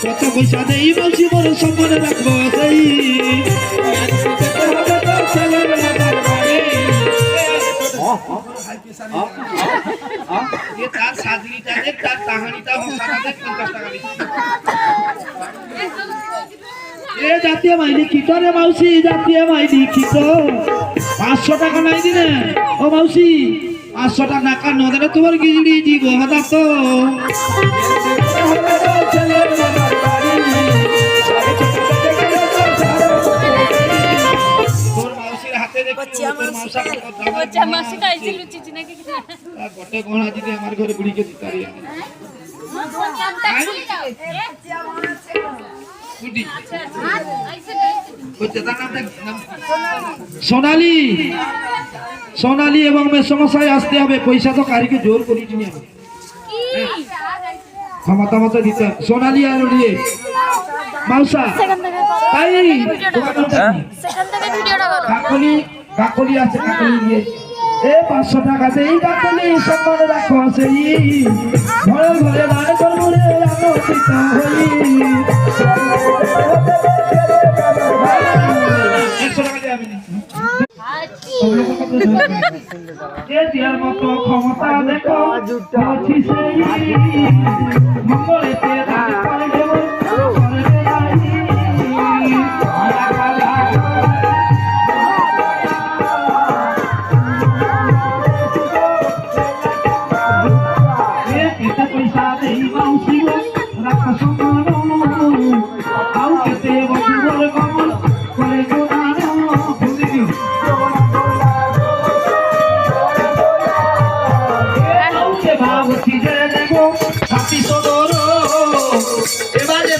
কত পয়সা দেই মাউসি মোর সম্মানে রাখবো সেই তার সাদরিটা দেখ তার কাহানিটা হসাটা দেখ 50 টাকা দিচ্ছি এ জাতীয় মাইনি কি করে মাউসি জাতীয় মাইনি কি তো 500 টাকা নাই দিনে ও মাউসি 500 টাকা না দিলে তোমার গিজড়ি দিব হাতা তো তোর মাউসির হাতে দেখি তোর মাউসা মাসি খাইছি লুচি চিনাকে গোটে কোনা দিদি আমার ঘরে বুড়িকে দিতারি সোনালী সোনালী এবং মেসমশাই আসতে হবে পয়সা তো কারিকে জোর করি দিনি ক্ষমতা মতো দিতে সোনালী আর ওড়িয়ে মাউসা তাই কাকলি কাকলি আছে কাকলি দিয়ে এ 500 টাকা সেই কাকলি সম্মান রাখো সেই ঘরে ঘরে দান করবো রে আলোচিত হই 100 টাকা দিয়ে আমি দিয়ার মতো ক্ষমতা দেখো আছি সেই মঙ্গলেতে দান করে দেব এবারে